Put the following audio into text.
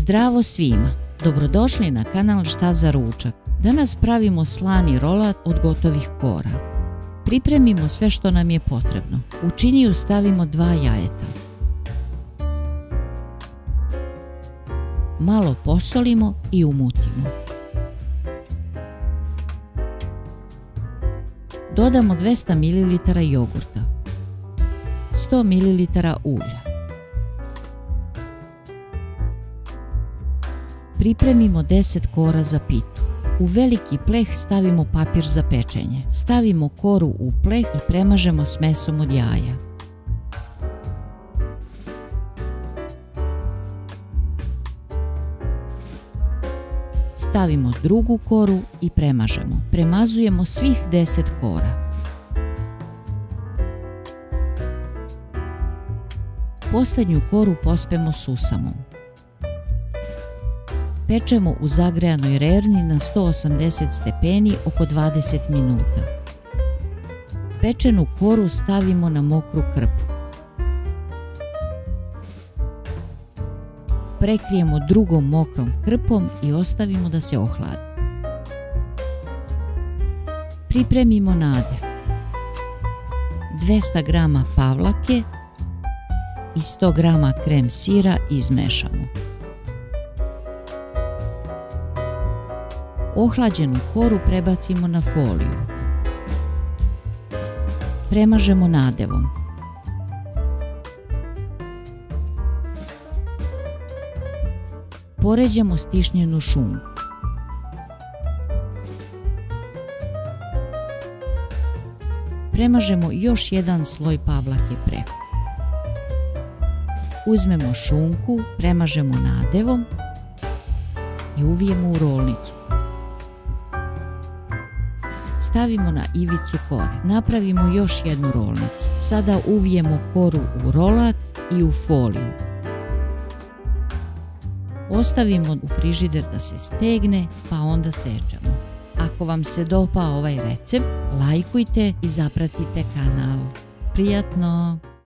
Zdravo svima! Dobrodošli na kanal Šta za ručak. Danas pravimo slani rolat od gotovih kora. Pripremimo sve što nam je potrebno. U činiju stavimo 2 jajeta. Malo posolimo i umutimo. Dodamo 200 ml jogurta, 100 ml ulja. Pripremimo 10 kora za pitu. U veliki pleh stavimo papir za pečenje. Stavimo koru u pleh i premažemo s mesom od jaja. Stavimo drugu koru i premažemo. Premazujemo svih 10 kora. Posljednju koru pospemo susamom. Pečemo u zagrejanoj rerni na 180 stepeni oko 20 minuta. Pečenu koru stavimo na mokru krpu. Prekrijemo drugom mokrom krpom i ostavimo da se ohladi. Pripremimo nadev. 200 g pavlake i 100 g krem sira izmešamo. Ohlađenu koru prebacimo na foliju. Premažemo nadevom. Poređamo stišnjenu šunku. Premažemo još jedan sloj pavlake preko. Uzmemo šunku, premažemo nadevom i uvijemo u rolnicu. Stavimo na ivicu kore. Napravimo još jednu rolnicu. Sada uvijemo koru u rolat i u foliju. Ostavimo u frižider da se stegne, pa onda sečemo. Ako vam se dopao ovaj recept, lajkujte i zapratite kanal. Prijatno!